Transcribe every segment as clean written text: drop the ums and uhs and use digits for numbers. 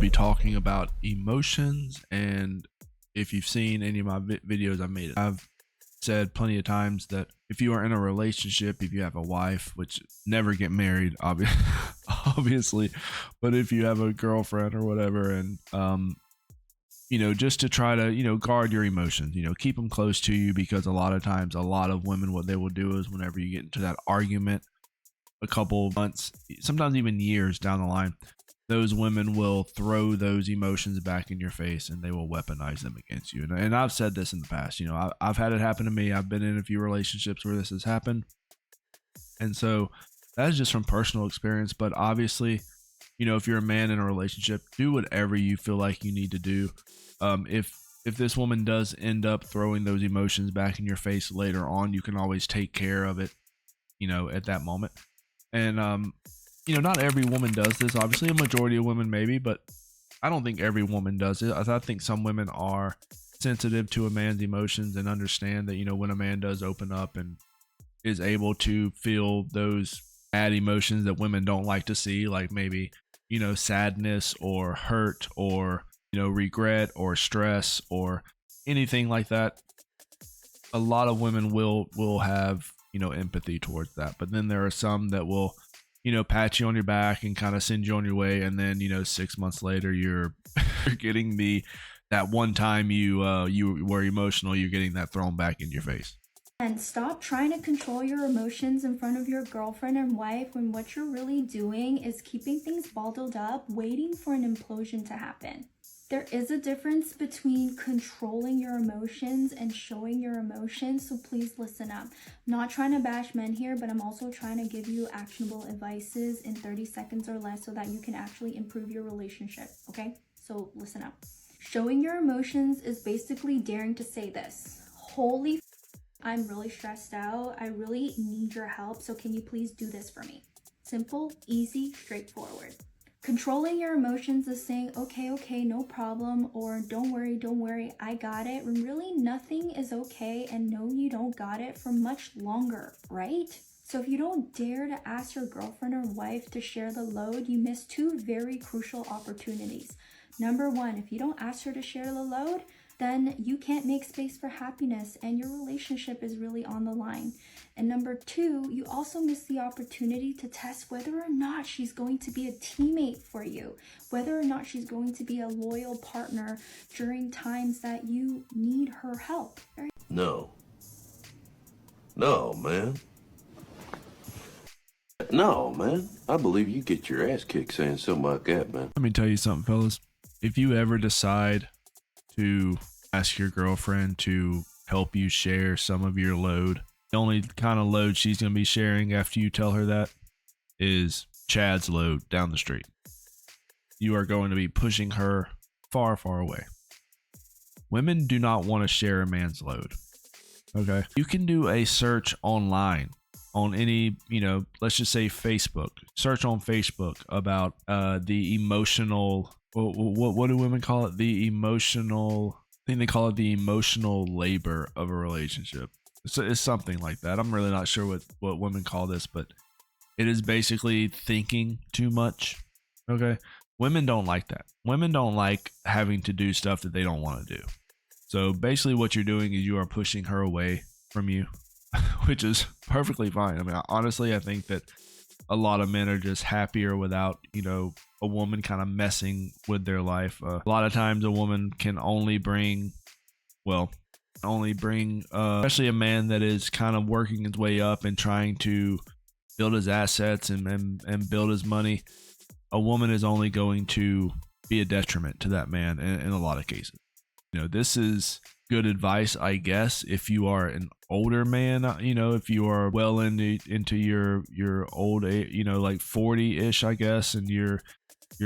be talking about emotions. And if you've seen any of my videos I've said plenty of times that if you are in a relationship, if you have a wife, which never get married, obviously, but if you have a girlfriend or whatever, and just to try to guard your emotions, keep them close to you, because a lot of times, a lot of women, what they will do is whenever you get into that argument a couple months, sometimes even years down the line, those women will throw those emotions back in your face and they will weaponize them against you. And I've said this in the past, I've had it happen to me. I've been in a few relationships where this has happened. And so that is just from personal experience. But obviously, if you're a man in a relationship, do whatever you feel like you need to do. If this woman does end up throwing those emotions back in your face later on, you can always take care of it, at that moment. And not every woman does this. Obviously, a majority of women maybe, but I don't think every woman does it. I think some women are sensitive to a man's emotions and understand that, when a man does open up and is able to feel those bad emotions that women don't like to see, like maybe, sadness or hurt or, regret or stress or anything like that. A lot of women will have, empathy towards that. But then there are some that will, pat you on your back and kind of send you on your way. And then, 6 months later, you're getting that one time you were emotional, you're getting that thrown back in your face. And stop trying to control your emotions in front of your girlfriend and wife when what you're really doing is keeping things bottled up, waiting for an implosion to happen. There is a difference between controlling your emotions and showing your emotions, so please listen up. I'm not trying to bash men here, but I'm also trying to give you actionable advices in 30 seconds or less so that you can actually improve your relationship, okay? So listen up. Showing your emotions is basically daring to say this: holy I'm really stressed out. I really need your help. So can you please do this for me? Simple, easy, straightforward. Controlling your emotions is saying, okay, no problem, or don't worry, I got it. When really nothing is okay, and no, you don't got it for much longer, right? So if you don't dare to ask your girlfriend or wife to share the load, you miss two very crucial opportunities. Number one, if you don't ask her to share the load, then you can't make space for happiness and your relationship is really on the line. And number two, you also miss the opportunity to test whether or not she's going to be a teammate for you, whether or not she's going to be a loyal partner during times that you need her help. No, man. No, man. I believe you get your ass kicked saying something like that, man. Let me tell you something, fellas. If you ever decide to ask your girlfriend to help you share some of your load, the only kind of load she's going to be sharing after you tell her that is Chad's load down the street. You are going to be pushing her far, far away. Women do not want to share a man's load. Okay. You can do a search online on any, let's just say Facebook. Search on Facebook about the emotional, what do women call it? I think they call it the emotional labor of a relationship. It's something like that. I'm really not sure what women call this, but it is basically thinking too much. Okay. Women don't like that. Women don't like having to do stuff that they don't want to do. So basically what you're doing is you are pushing her away from you, which is perfectly fine. I mean, honestly, I think that a lot of men are just happier without, a woman kind of messing with their life. A lot of times a woman can only bring, especially a man that is kind of working his way up and trying to build his assets and build his money. A woman is only going to be a detriment to that man in a lot of cases. This is good advice, I guess, if you are an older man, if you are well into your old age, like 40-ish, I guess, and you're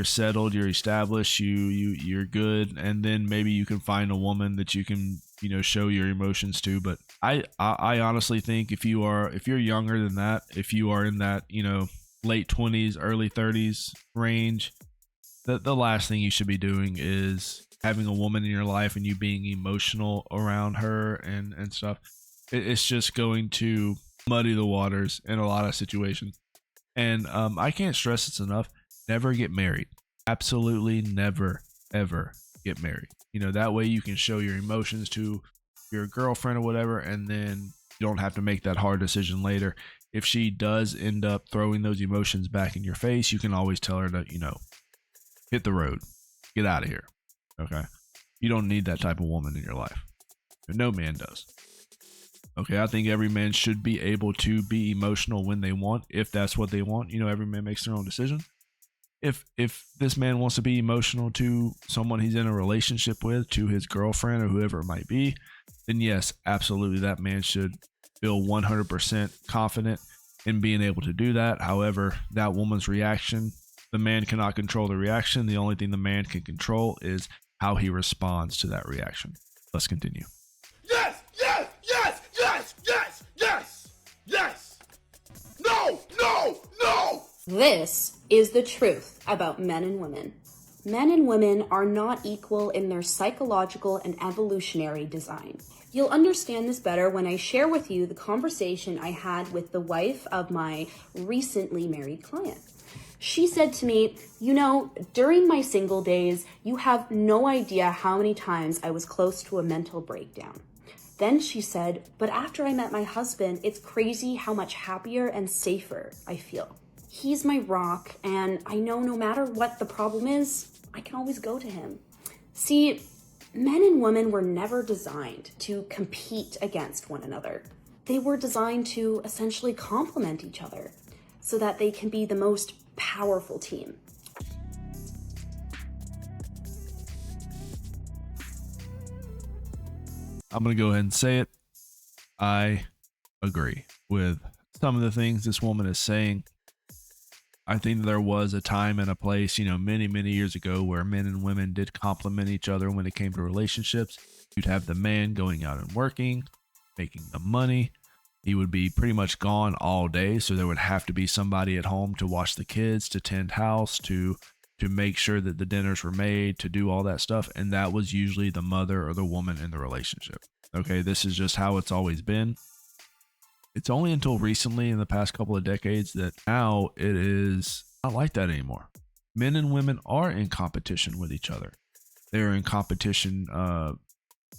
settled, you're established, you're good, and then maybe you can find a woman that you can, show your emotions to. But I honestly think if you're younger than that, if you are in that, late 20s, early 30s range, the last thing you should be doing is having a woman in your life and you being emotional around her and stuff. It's just going to muddy the waters in a lot of situations. And I can't stress this enough. Never get married. Absolutely never, ever get married. That way you can show your emotions to your girlfriend or whatever, and then you don't have to make that hard decision later. If she does end up throwing those emotions back in your face, you can always tell her to, hit the road, get out of here. Okay. You don't need that type of woman in your life. No man does. Okay. I think every man should be able to be emotional when they want, if that's what they want. Every man makes their own decision. If this man wants to be emotional to someone he's in a relationship with, to his girlfriend or whoever it might be, then yes, absolutely, that man should feel 100% confident in being able to do that. However, that woman's reaction, the man cannot control the reaction. The only thing the man can control is how he responds to that reaction. Let's continue. Yes, yes, yes, yes, yes, yes, yes. No, no, no. This is the truth about men and women. Men and women are not equal in their psychological and evolutionary design. You'll understand this better when I share with you the conversation I had with the wife of my recently married client. She said to me, during my single days, you have no idea how many times I was close to a mental breakdown. Then she said, but after I met my husband, it's crazy how much happier and safer I feel. He's my rock, and I know no matter what the problem is, I can always go to him. See, men and women were never designed to compete against one another. They were designed to essentially complement each other so that they can be the most powerful team. I'm going to go ahead and say it. I agree with some of the things this woman is saying. I think there was a time and a place, many, many years ago where men and women did complement each other when it came to relationships. You'd have the man going out and working, making the money. He would be pretty much gone all day. So there would have to be somebody at home to watch the kids, to tend house, to make sure that the dinners were made, to do all that stuff. And that was usually the mother or the woman in the relationship. Okay, this is just how it's always been. It's only until recently, in the past couple of decades, that now it is not like that anymore. Men and women are in competition with each other. They're in competition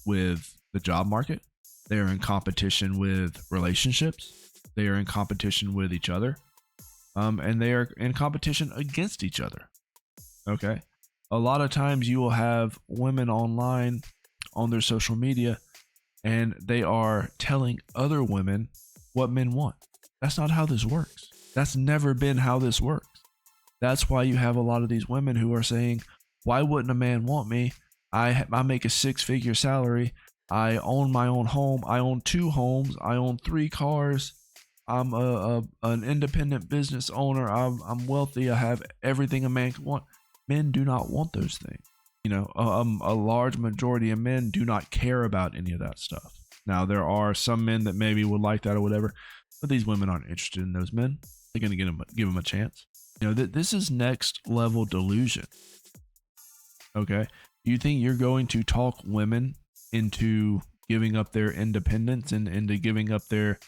with the job market. They're in competition with relationships. They are in competition with each other. And they are in competition against each other. Okay. A lot of times you will have women online on their social media, and they are telling other women what men want. That's not how this works. That's never been how this works. That's why you have a lot of these women who are saying, why wouldn't a man want me? I make a 6-figure salary. I own my own home. I own 2 homes. I own 3 cars. I'm an independent business owner. I'm wealthy. I have everything a man could want. Men do not want those things. A large majority of men do not care about any of that stuff. Now, there are some men that maybe would like that or whatever, but these women aren't interested in those men. They're going to give them a chance. This is next level delusion. Okay. You think you're going to talk women into giving up their independence and into giving up their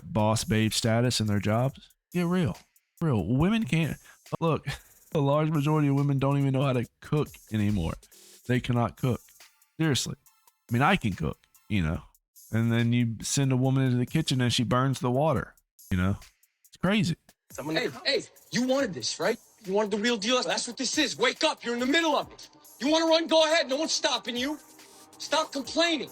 boss babe status and their jobs? Get real. Women can't. Look, a large majority of women don't even know how to cook anymore. They cannot cook. Seriously. I mean, I can cook, and then you send a woman into the kitchen and she burns the water, it's crazy. Hey, you wanted this, right? You wanted the real deal? That's what this is. Wake up. You're in the middle of it. You want to run? Go ahead. No one's stopping you. Stop complaining.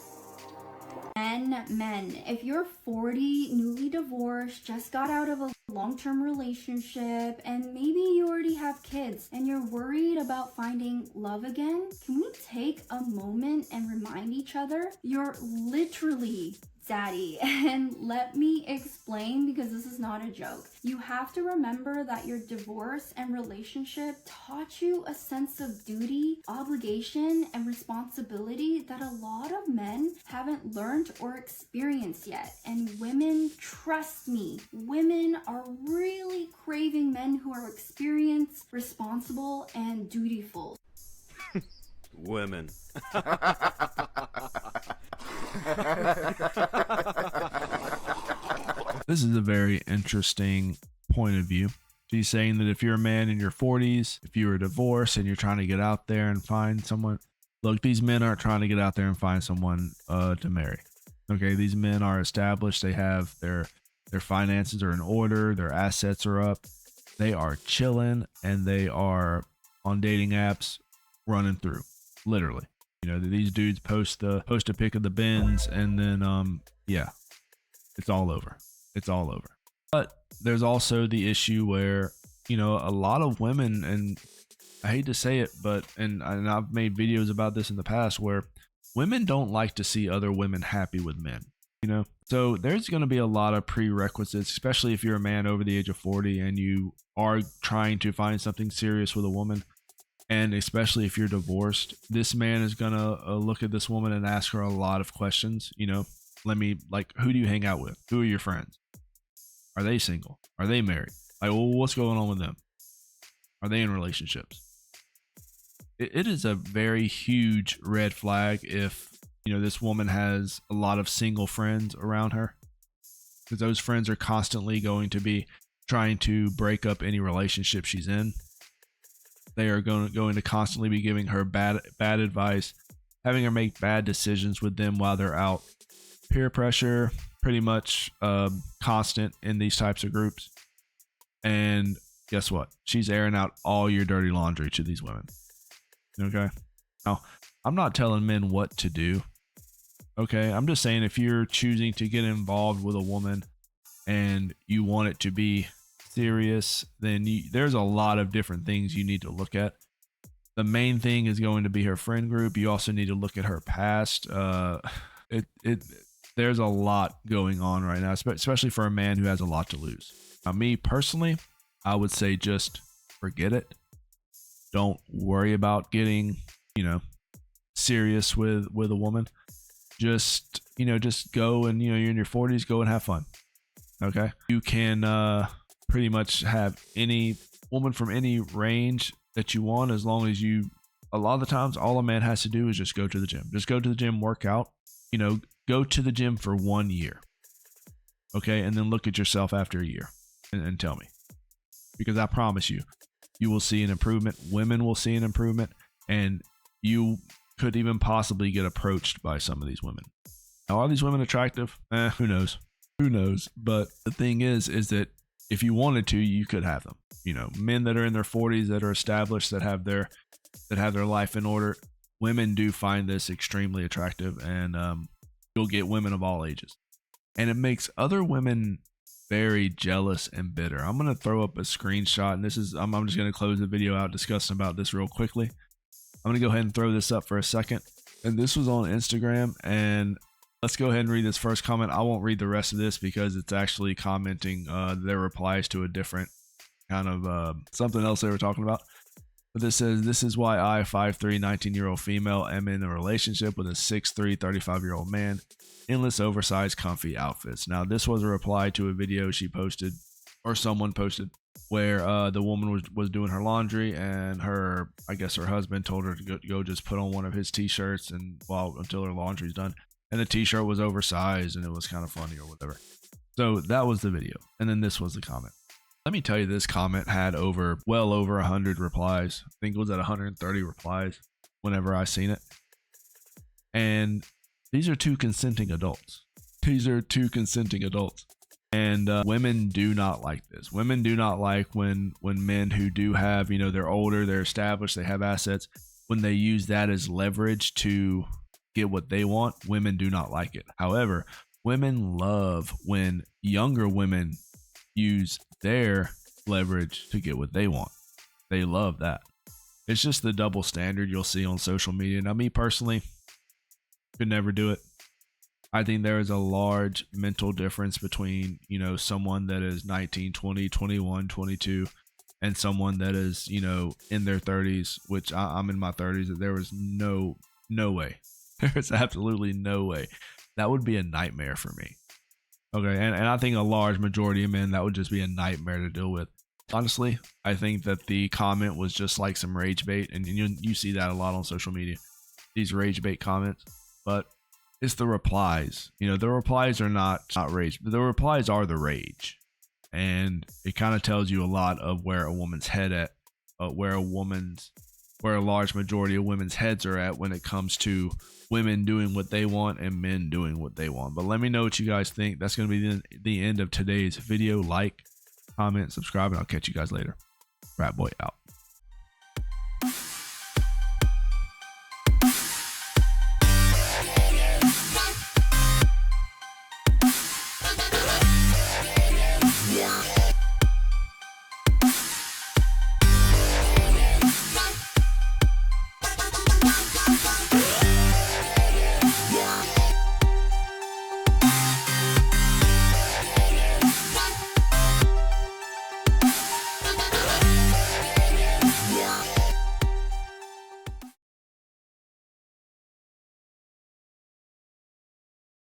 Men, if you're 40, newly divorced, just got out of a long-term relationship, and maybe you already have kids and you're worried about finding love again, can we take a moment and remind each other you're literally daddy? And let me explain, because this is not a joke. You have to remember that your divorce and relationship taught you a sense of duty, obligation, and responsibility that a lot of men haven't learned or experienced yet. And women, trust me, women are really craving men who are experienced, responsible, and dutiful. Women. This is a very interesting point of view She's saying that if you're a man in your 40s, if you were divorced and you're trying to get out there and find someone, look, these men aren't trying to get out there and find someone to marry. Okay, these men are established. They have their finances are in order. Their assets are up. They are chilling and they are on dating apps running through, literally. You know, these dudes post a pic of the Benz and then yeah, it's all over. It's all over. But there's also the issue where, you know, a lot of women, and I hate to say it, but and I've made videos about this in the past, where women don't like to see other women happy with men, you know? So there's going to be a lot of prerequisites, especially if you're a man over the age of 40 and you are trying to find something serious with a woman. And especially if you're divorced, this man is going to look at this woman and ask her a lot of questions. You know, who do you hang out with? Who are your friends? Are they single? Are they married? Like, well, what's going on with them? Are they in relationships? It is a very huge red flag if, you know, this woman has a lot of single friends around her, because those friends are constantly going to be trying to break up any relationship she's in. They are going to constantly be giving her bad advice, having her make bad decisions with them while they're out. Peer pressure, pretty much constant in these types of groups. And guess what? She's airing out all your dirty laundry to these women. Okay? Now, I'm not telling men what to do. Okay? I'm just saying, if you're choosing to get involved with a woman and you want it to be serious, then there's a lot of different things you need to look at. The main thing is going to be her friend group. You also need to look at her past. There's a lot going on right now, especially for a man who has a lot to lose. Now, me personally, I would say just forget it. Don't worry about getting, you know, serious with a woman. Just go, and, you know, you're in your 40s, go and have fun. Okay? You can pretty much have any woman from any range that you want, as long as a lot of the times, all a man has to do is just go to the gym. Just go to the gym, work out, you know, go to the gym for 1 year. Okay? And then look at yourself after a year and tell me. Because I promise you, you will see an improvement. Women will see an improvement, and you could even possibly get approached by some of these women. Now, are these women attractive? Who knows? Who knows? But the thing is that if you wanted to, you could have them. You know, men that are in their 40s, that are established, that have their life in order. Women do find this extremely attractive, and you'll get women of all ages, and it makes other women very jealous and bitter. I'm gonna throw up a screenshot, and I'm just gonna close the video out discussing about this real quickly. I'm gonna go ahead and throw this up for a second, and this was on Instagram, and let's go ahead and read this first comment. I won't read the rest of this because it's actually commenting their replies to a different kind of something else they were talking about. But this says, "This is why I, 5'3", 19-year-old female, am in a relationship with a 6'3", 35-year-old man. Endless oversized comfy outfits." Now, this was a reply to a video she posted, or someone posted, where the woman was doing her laundry, and her husband told her to go just put on one of his t-shirts until her laundry's done. And the t-shirt was oversized, and it was kind of funny or whatever. So that was the video. And then this was the comment. Let me tell you, this comment had well over 100 replies. I think it was at 130 replies whenever I seen it. And these are two consenting adults. And women do not like this. Women do not like when men who do have, you know, they're older, they're established, they have assets, when they use that as leverage to get what they want. Women do not like it. However, women love when younger women use their leverage to get what they want. They love that. It's just the double standard you'll see on social media. Now, me personally, could never do it. I think there is a large mental difference between, you know, someone that is 19, 20, 21, 22, and someone that is, you know, in their 30s, which I'm in my 30s. There was no way. There's absolutely no way. That would be a nightmare for me. Okay, and I think a large majority of men, that would just be a nightmare to deal with. Honestly, I think that the comment was just like some rage bait, and you see that a lot on social media, these rage bait comments. But it's the replies. You know, the replies are not rage. The replies are the rage. and it kind of tells you a lot of where a woman's head at, where a large majority of women's heads are at when it comes to women doing what they want and men doing what they want. But let me know what you guys think. That's going to be the end of today's video. Like, comment, subscribe, and I'll catch you guys later. Rat Boy out.